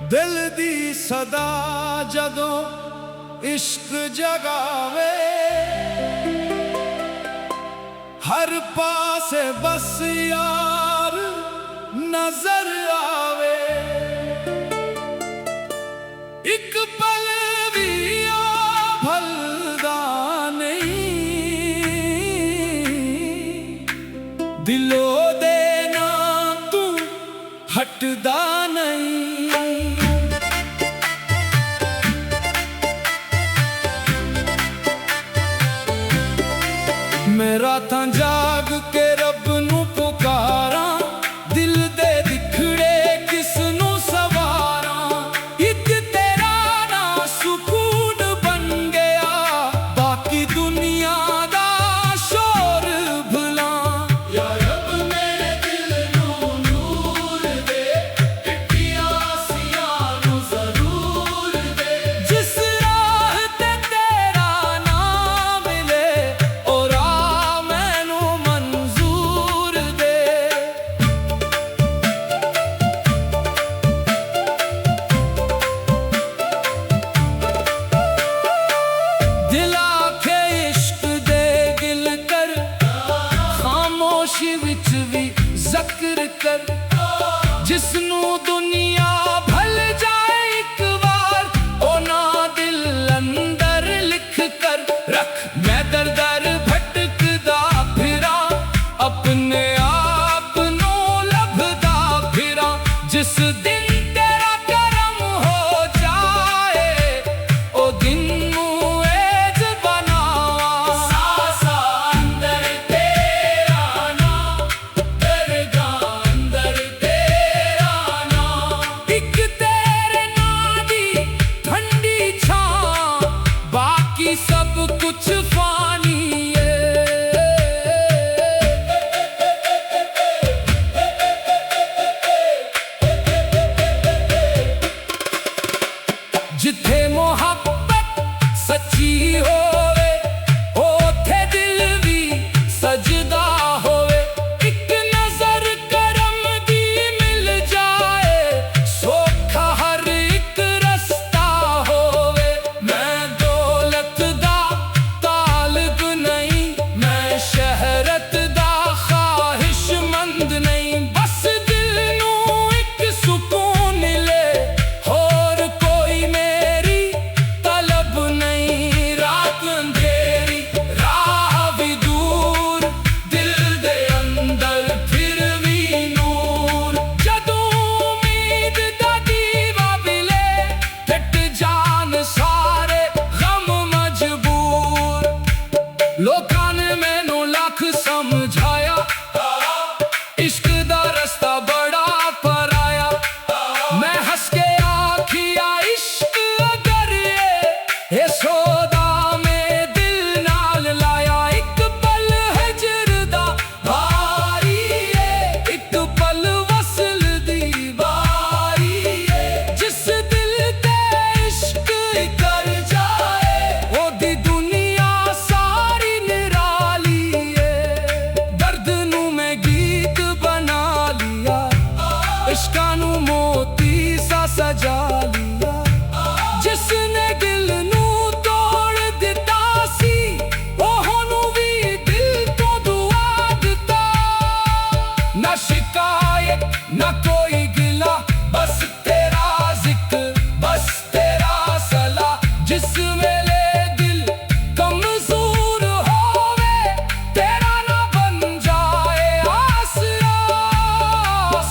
दिल दी सदा जदों इश्क जगावे, हर पासे बस यार नजर आवे। एक पल भी भलदा नहीं, दिलों दे ना तू हटदा नहीं। मैं रातां जाग के रब नू पुकारा, दिल दे दिखड़े किस नू सवारा। एक तेरा ना सुकून बन गया, बाकी दुनिया दा शोर भुला। या रब मेरे दिल नू नूर दे, टिकिया सियां नू जरूर दे। जिस राह ते तेरा नाम मिले, विच भी ज़िक्र कर, जिसनू दुनिया भल जाए एक बार, ओ ना दिल अंदर लिख कर रख। मैं दर दर भटकदा फिरा, अपने आप नू लभदा फिरा। जिस दिन तेरा करम हो जाए, ओ दिन नू एज बनावा। सासा अंदर तेरा नाम, दरगाह अंदर तेरा नाम। ना कोई गिला, बस तेरा जिक्र, बस तेरा सला। जिस वेले दिल कमजोर होवे, तेरा ना बन जाए आसरा।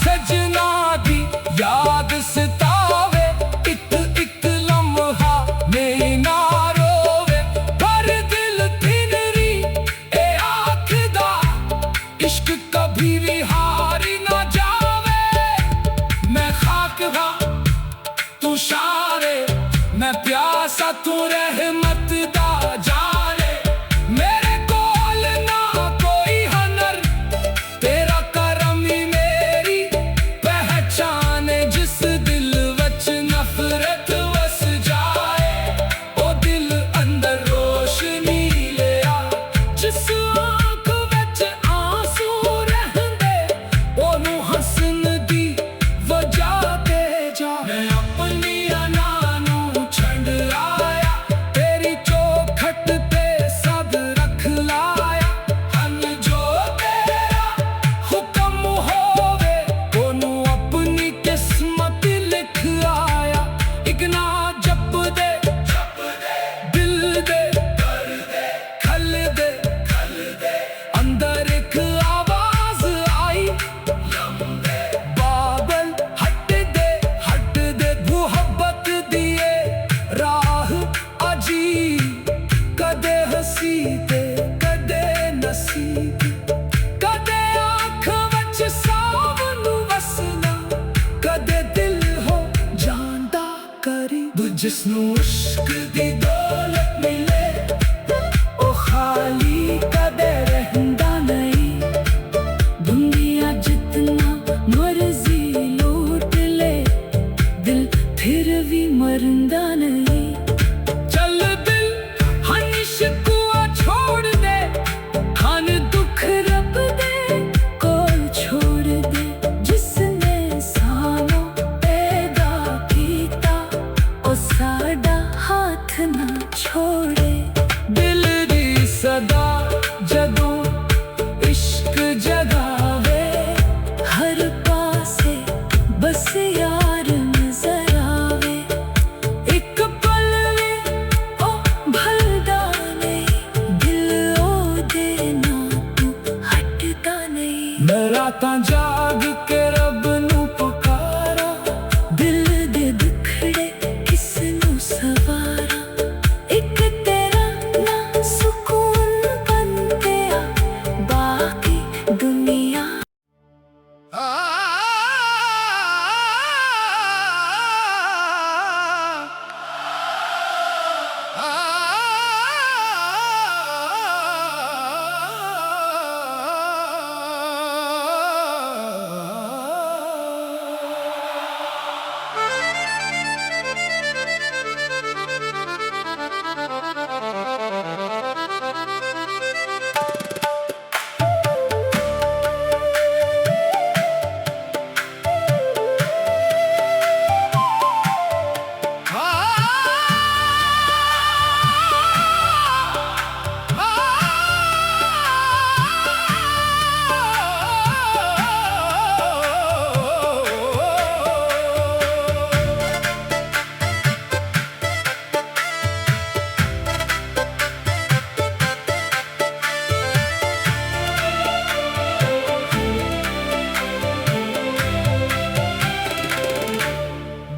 सजना दी याद सतावे, एक एक लम्हा में ना रोवे। पर दिल थिनरी ए आखदा, इश्क कभी भी हारी ना जावे। मैं खाक दा तू शारे, मैं प्यासा तू रहमत दा जाने। मेरे कोल ना कोई हनर, तेरा करम ही मेरी पहचान है। जिस दिल वच नफरत वस जाए, ओ दिल अंदर रोशनी ले आ। जिस आँख वच आंसू रहंदे, ओनू हसन दी वजह दे जा। मैं अपनी अनानू छंड आया, तेरी चौखट ते सद रख लाया। हन जो तेरा हुक्म होवे, ओनू अपनी किस्मत लिख आया। इगना जप दे दिल दे, खल दे अंदर एक आवाज आई। बाबल हट दे मुहब्बत दिए राह अजी। कदे हसी ते कदे नसीब, कदे आँख वच सावनू वसना, कदे दिल हो जांदा करीब। जिसनू इश्क दी दौलत मिले, ओ खाली कदे रहंदा नहीं। दुनिया जितना मर्जी लूट ले, दिल फिर भी मरंदा नहीं। चल दिल हन शिकवा छोड़ दे, हन दुख रब दे कोल छोड़ दे। जिसने सानू पैदा कीता, ओ साडा हाथ ना छोड़े। दिल दी सदा जदों इश्क जगावे, हर पासे बस यार नजर आवे। एक पल वे ओ भलदा नहीं, दिल ओ दे ना तू हटदा नहीं। मैं रातां जाग के रब नू पुकारा, दिल दे दुखड़े किस नू सवारा। एक तेरा ना सुकून बन गया, बाकी दुनिया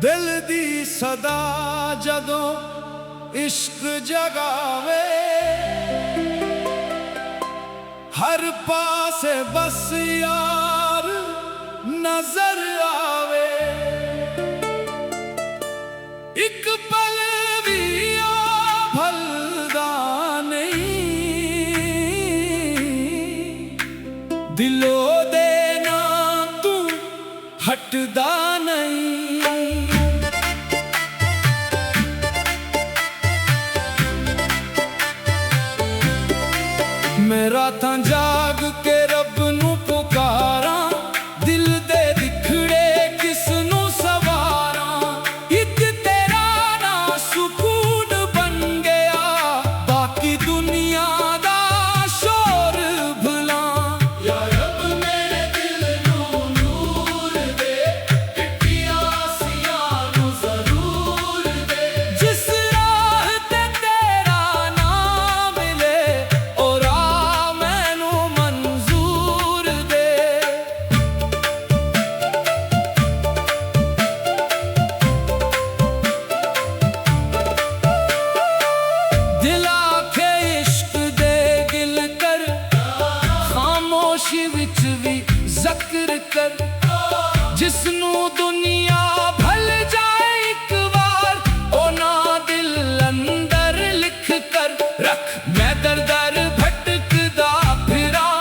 दिल दी सदा जदों इश्क जगावे, हर पासे बस यार नजर आवे। एक पल भी आ भलदा नहीं, दिलो दे ना तू हटदा नहीं। मैं रातां जाग के रब नू पुकारा, दिल दे दिखड़े किस नू सवारा। एक तेरा ना सुकून बन गया, बाकी दुनिया दा शोर भुला। या रब मेरे दिल नू नूर ਸ਼ੁਕਰ ਕਰ ਜਿਸਨੂੰ ਦੁਨੀਆ ਭੁੱਲ ਜਾਏ ਇੱਕ ਵਾਰ ਉਹਨਾਂ ਦਿਲ ਅੰਦਰ ਲਿਖ ਕਰ ਰੱਖ ਮੈਂ ਦਰ-ਦਰ ਭਟਕਦਾ ਫਿਰਾਂ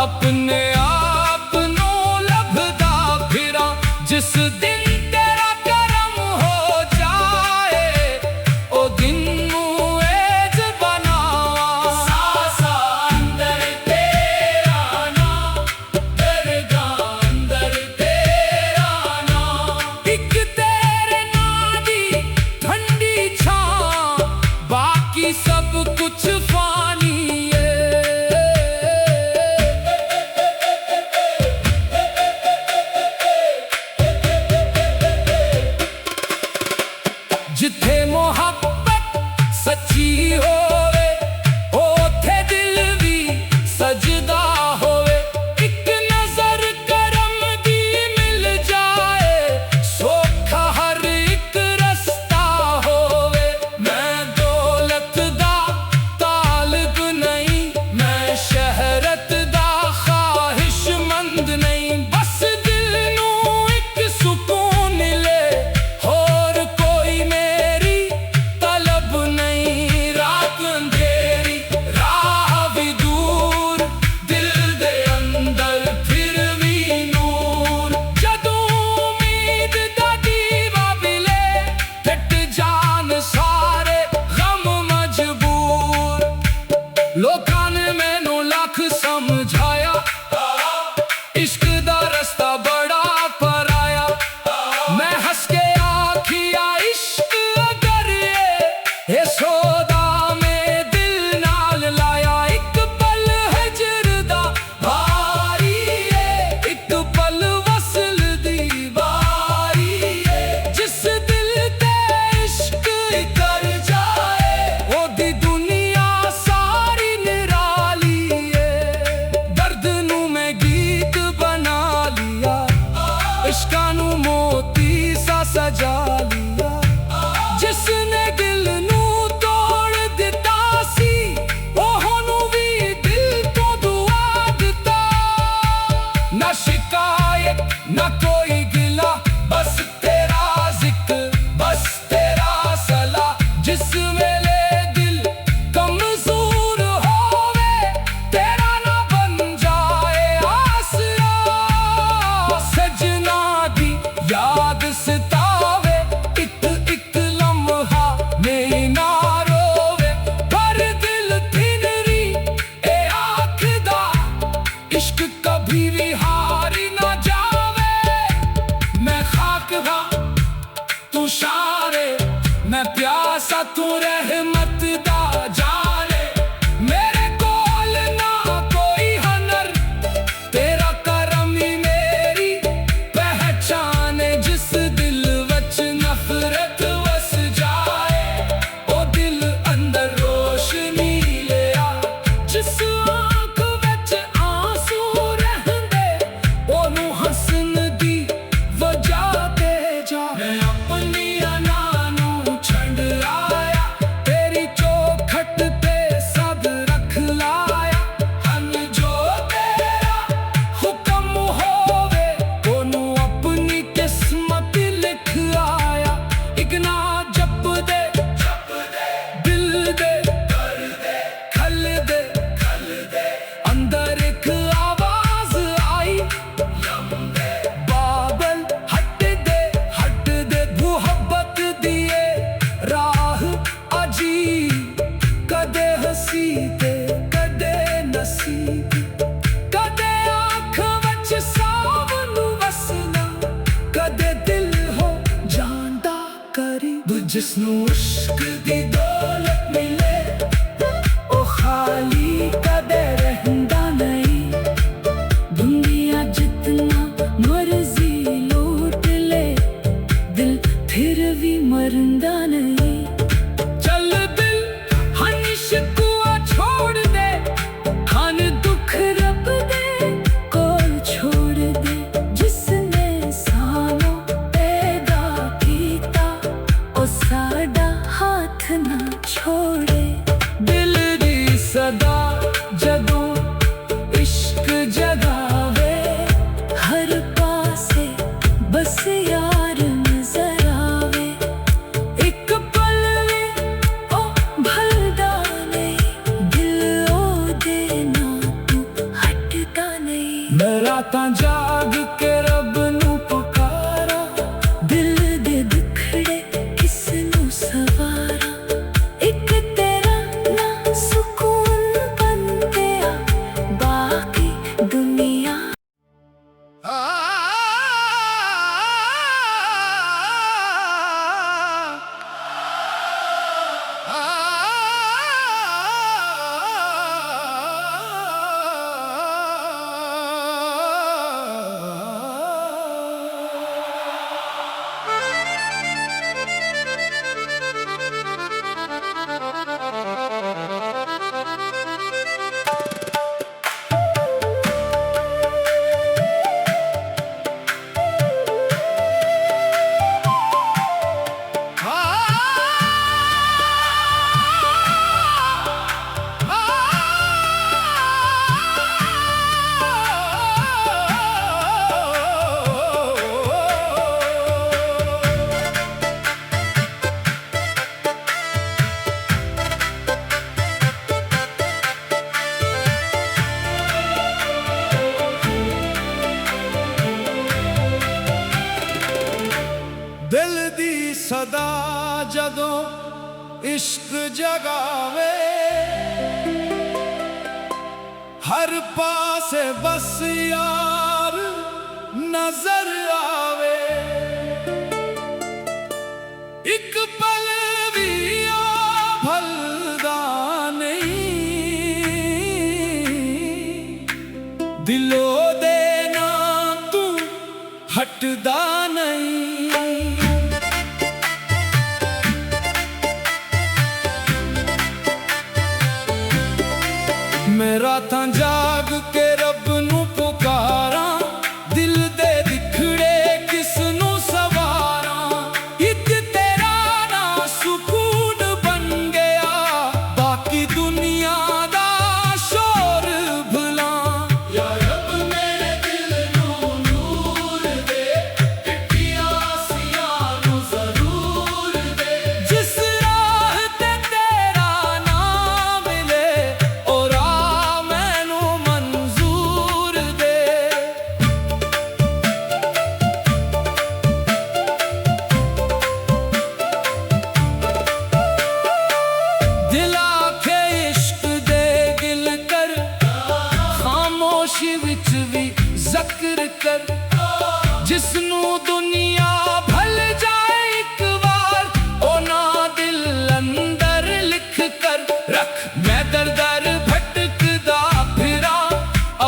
ਆਪਣੇ ਆਪ ਨੂੰ ਲੱਭਦਾ ਫਿਰਾਂ ਜਿਸ ਦਿਨ सब कुछ फानी है जिथे मोहब्बत सच्ची होवे ओथे दिल भी सजदा होवे एक नजर करम दी मिल जाए सोखा हर एक रस्ता होवे मैं लोकां ने मैनू लख समझाया इश्क दा रस्ता बड़ा पराया मैं हंस के आखिया इश्क अगर ये सौदा में दिल नाल लाया एक पल हजर दा भारी एक पल वसल दी बारी जिस दिल ते इश्क कर जाए ओदी दुनिया इश्कां नू मोती सा सजा लिया जिसने दिल नू तोड़ दिता सी ओहनू भी दिल तो दुआ दिता ना शिकायत ना कोई गिला बस तेरा जिक्र बस तेरा सला जिस वेले दिल कमजोर होवे तेरा ना बन जाए आसरा सजना याद सतावे एक लम्हा में ना रोवे पर दिल थिनरी ए आखदा इश्क कभी भी हारी ना जावे मैं खाक दा तू शारे मैं प्यासा तू रहमत दा जाने मेरे कोल ना कोई हनर तेरा करम ही मेरी पहचान जिस दिल वच नफरत वस जाए ओ दिल अंदर रोशनी ले आ जिस आंख वच आंसू रहंदे ओनू हसन दी वजह दे जा मैं अपनी अनानू छंड आया तेरी चौखट ते सब रख लाया हन जो तेरा हुक्म होवे ओनू अपनी किस्मत लिख आया एक ना जप दे दिल दे खल दे अंदर एक आवाज आई बाबल हट दे मोहब्बत दिए राह अजी कदे हसी ते कदे नसीबी कदे आँख वच सावन वसना कदे दिल हो जांदा करीब जिसनू इश्क दी दौलत मिले ओ खाली कदे रहंदा नहीं दुनिया जितना मर्जी लूट ले दिल फिर भी मरंदा नहीं चल दिल हन शिकवा छोड़ दे हन दुख रब दे कोल छोड़ दे जिसने सानू पैदा कीता ओ साडा हाथ ना सदा जदों इश्क जगावे, हर पासे बस यार नजर आवे। एक पल भी भलदा नहीं, दिलो दे ना तू हटदा नहीं। मैं रातां जाग के रब नू पुकारा, दिल दे दिखड़े किस नू सवारा। इक तेरा ना सुकून बन गया, बाकी दुनिया दा शोर भुला। या रब मेरे दिल नू नूर दे, पिटिया सियां नू जरूर दे। जिस राह ते तेरा नाम मिले, और ज़िक्र कर जिसनू दुनिया भल जाए एक बार, ओ ना दिल अंदर लिख कर रख। मैं दर दर भटकदा फिरा,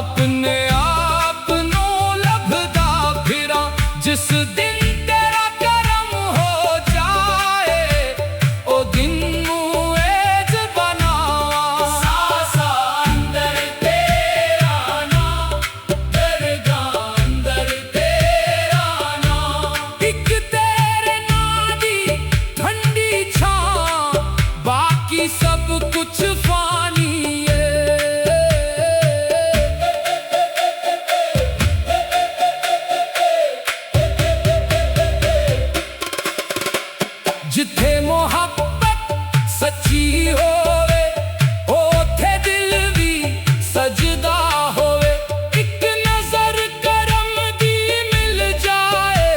अपने आप नू लभदा फिरा। जिस दिन तेरा करम हो जाए, ओ दिन नू एज बनावा। सासा अंदर तेरा ना, सब कुछ फानी है। जिथे मोहब्बत सच्ची होवे, ओथे दिल भी सजदा होवे। एक नजर करम दी मिल जाए,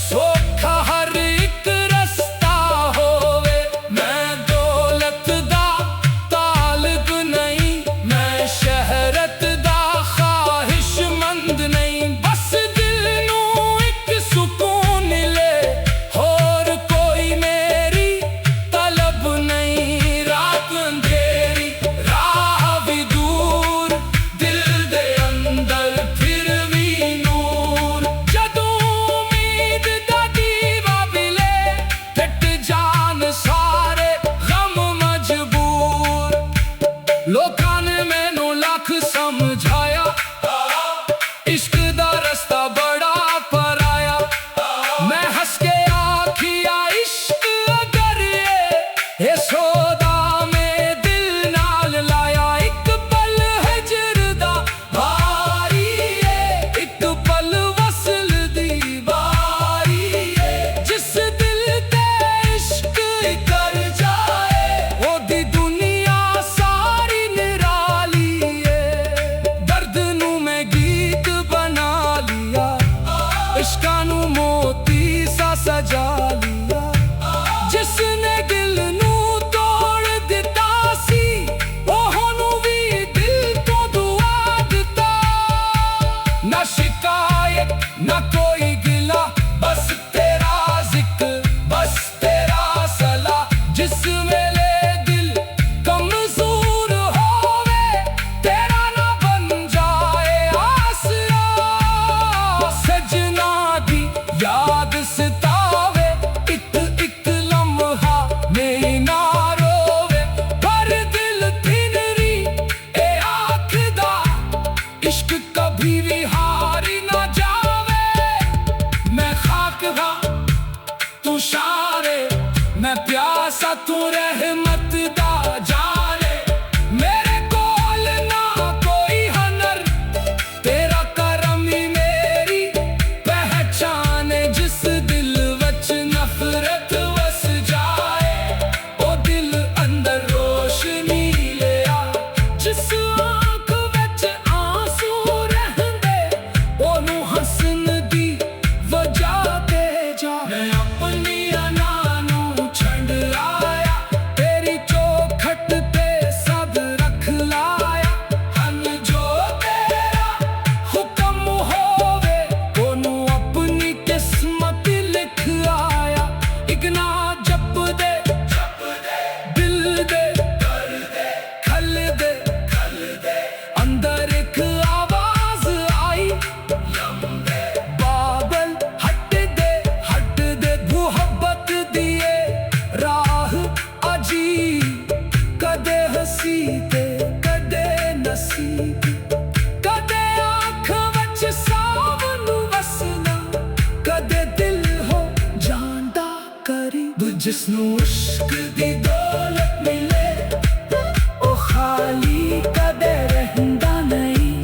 सोखा हर एक रस्ता होवे। मैं दौलत दा तालिब नहीं, मैं शहरत दा ख्वाहिशमंद नहीं। बस दिल नू एक सुकून ले, और कोई मेरी तलब नहीं। रात अंधेरी राह भी दूर, दिल दे अंदर फिर भी नूर। जदों उम्मीद दा दीवा बिले, टट जान सारे गम मजबूर। लोकां ने मैनू लख समझाया, इश्क दा रस्ता बड़ा पराया। मैं हंस के आखिया इश्क अगर ये सौदा में दिल नाल लाया। एक पल हिजर दा भारी है, एक पल वसल दी बारी है। जिस दिल ते इश्क कर जाए, ओदी दुनिया सारी निराली है। दर्द नू मैं गीत बना लिया, इश्का नू मोती सा सजा लिया। जिसने दिल नू तोड़ दिता सी, ओहनू भी दिल तो दुआ दिता। ना शिकायत ना कोई गिला, बस तेरा जिक्र बस तेरा सला। जिस वेले दिल कमजोर होवे, तेरा ना बन जाए आसरा। सजना दी याद सतावे, एक एक लम्हा मेरी ना रोवे। पर दिल थिनरी ए आखदा, इश्क कभी भी हारी ना जावे। जिसनू इश्क दी दौलत मिले ओ खाली कदे रहंदा नहीं।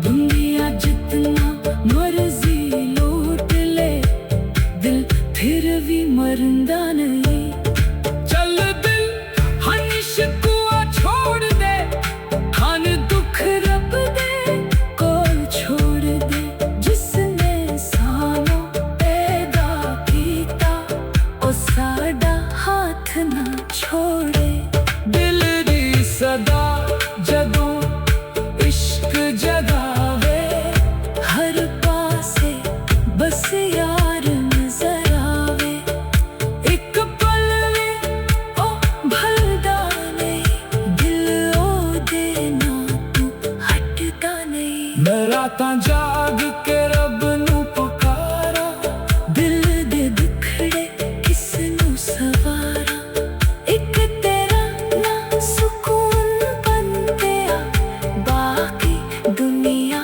दुनिया जितना मर्जी लूट ले दिल फिर भी मरंदा नहीं। चल दिल हन शिकवा छोड़ दे, हन दुख रब दे कोल छोड़ दे। जिसने सानू पैदा कीता ओ साडा हाथ ना छोड़े। दिल दी सदा जदों इश्क जगावे, हर पासे बस यार नजर आवे। एक पल वे ओ भलदा नहीं, दिल ओ दे ना तू हटदा नहीं। मैं रातां जाग के रब नू पुकारा, दिल दे दुखड़े किस नू सवारा। एक तेरा ना सुकून बनते आ, बाकी दुनिया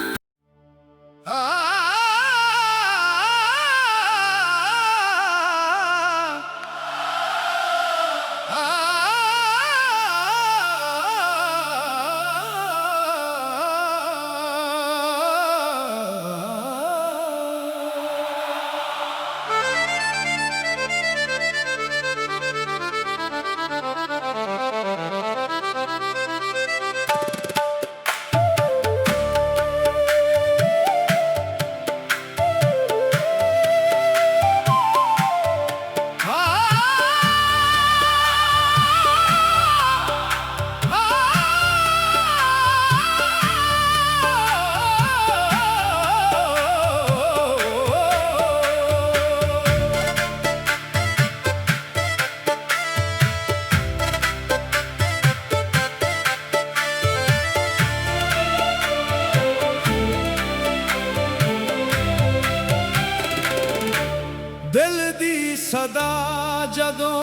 दिल दी सदा जदों